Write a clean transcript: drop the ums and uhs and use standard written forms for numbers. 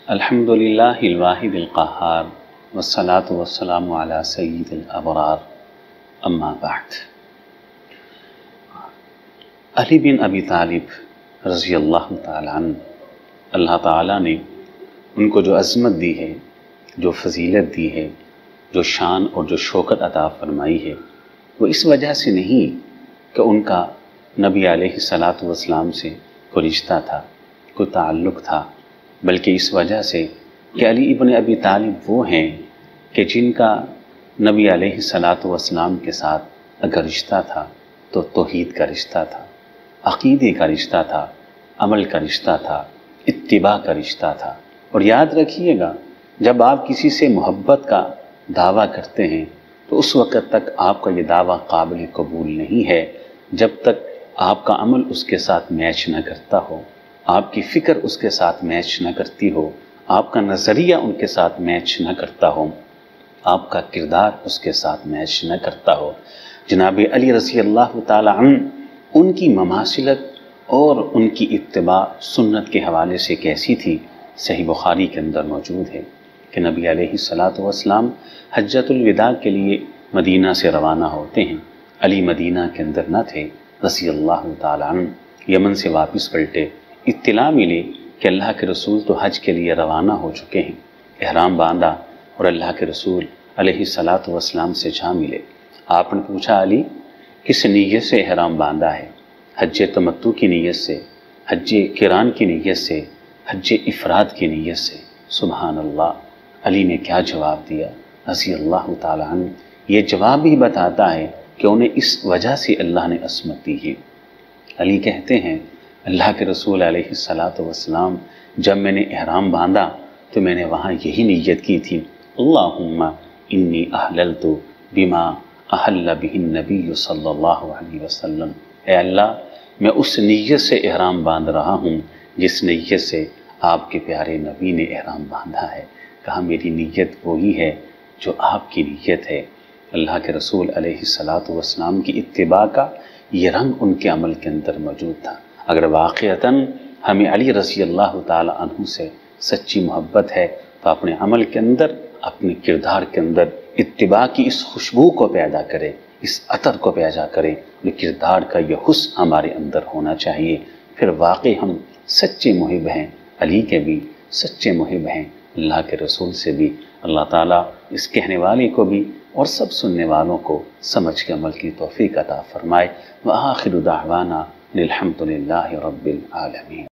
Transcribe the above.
الحمد للہ الواحد القہار والصلاة والسلام علی سید الابرار اما بعد۔ علی بن ابی طالب رضی اللہ تعالیٰ عنہ، اللہ تعالیٰ نے ان کو جو عظمت دی ہے، جو فضیلت دی ہے، جو شان اور جو شوکت عطا فرمائی ہے، وہ اس وجہ سے نہیں کہ ان کا نبی علیہ الصلاۃ والسلام سے کوئی رشتہ تھا، کوئی تعلق تھا، بلکہ اس وجہ سے کہ علی ابن ابی طالب وہ ہیں کہ جن کا نبی علیہ الصلاۃ والسلام کے ساتھ اگر رشتہ تھا تو توحید کا رشتہ تھا، عقیدے کا رشتہ تھا، عمل کا رشتہ تھا، اتباع کا رشتہ تھا۔ اور یاد رکھیے گا، جب آپ کسی سے محبت کا دعویٰ کرتے ہیں تو اس وقت تک آپ کا یہ دعویٰ قابل قبول نہیں ہے جب تک آپ کا عمل اس کے ساتھ میچ نہ کرتا ہو، آپ کی فکر اس کے ساتھ میچ نہ کرتی ہو، آپ کا نظریہ ان کے ساتھ میچ نہ کرتا ہو، آپ کا کردار اس کے ساتھ میچ نہ کرتا ہو۔ جناب علی رضی اللہ تعالی عنہ، ان کی مماثلت اور ان کی اتباع سنت کے حوالے سے کیسی تھی، صحیح بخاری کے اندر موجود ہے کہ نبی علیہ الصلاۃ والسلام حجۃ الوداع کے لیے مدینہ سے روانہ ہوتے ہیں۔ علی مدینہ کے اندر نہ تھے رضی اللہ تعالی عنہ، یمن سے واپس پلٹے، اطلاع ملی کہ اللہ کے رسول تو حج کے لیے روانہ ہو چکے ہیں، احرام باندھا اور اللہ کے رسول علیہ الصلاۃ والسلام سے جا ملے۔ آپ نے پوچھا، علی کس نیت سے احرام باندھا ہے؟ حج تمتع کی نیت سے، حج قران کی نیت سے، حج افراد کی نیت سے؟ سبحان اللہ! علی نے کیا جواب دیا رضی اللہ تعالی عنہ؟ یہ جواب بھی بتاتا ہے کہ انہیں اس وجہ سے اللہ نے عصمت دی ہے۔ علی کہتے ہیں، اللہ کے رسول علیہ الصلاۃ والسلام جب میں نے احرام باندھا تو میں نے وہاں یہی نیت کی تھی، اللہم انی احللت بما احل بہ النبی صلی اللہ علیہ وسلم، اے اللہ میں اس نیت سے احرام باندھ رہا ہوں جس نیت سے آپ کے پیارے نبی نے احرام باندھا ہے۔ کہا میری نیت وہی ہے جو آپ کی نیت ہے۔ اللہ کے رسول علیہ الصلاۃ والسلام کی اتباع کا یہ رنگ ان کے عمل کے اندر موجود تھا۔ اگر واقعتاً ہمیں علی رضی اللہ تعالی عنہ سے سچی محبت ہے تو اپنے عمل کے اندر، اپنے کردار کے اندر اتباع کی اس خوشبو کو پیدا کرے، اس عطر کو پیدا کرے، اور کردار کا یہ حسن ہمارے اندر ہونا چاہیے۔ پھر واقعی ہم سچے محب ہیں، علی کے بھی سچے محب ہیں، اللہ کے رسول سے بھی۔ اللہ تعالیٰ اس کہنے والے کو بھی اور سب سننے والوں کو سمجھ کے عمل کی توفیق عطا فرمائے۔ وآخر دعوانا الحمد للہ رب العالمین۔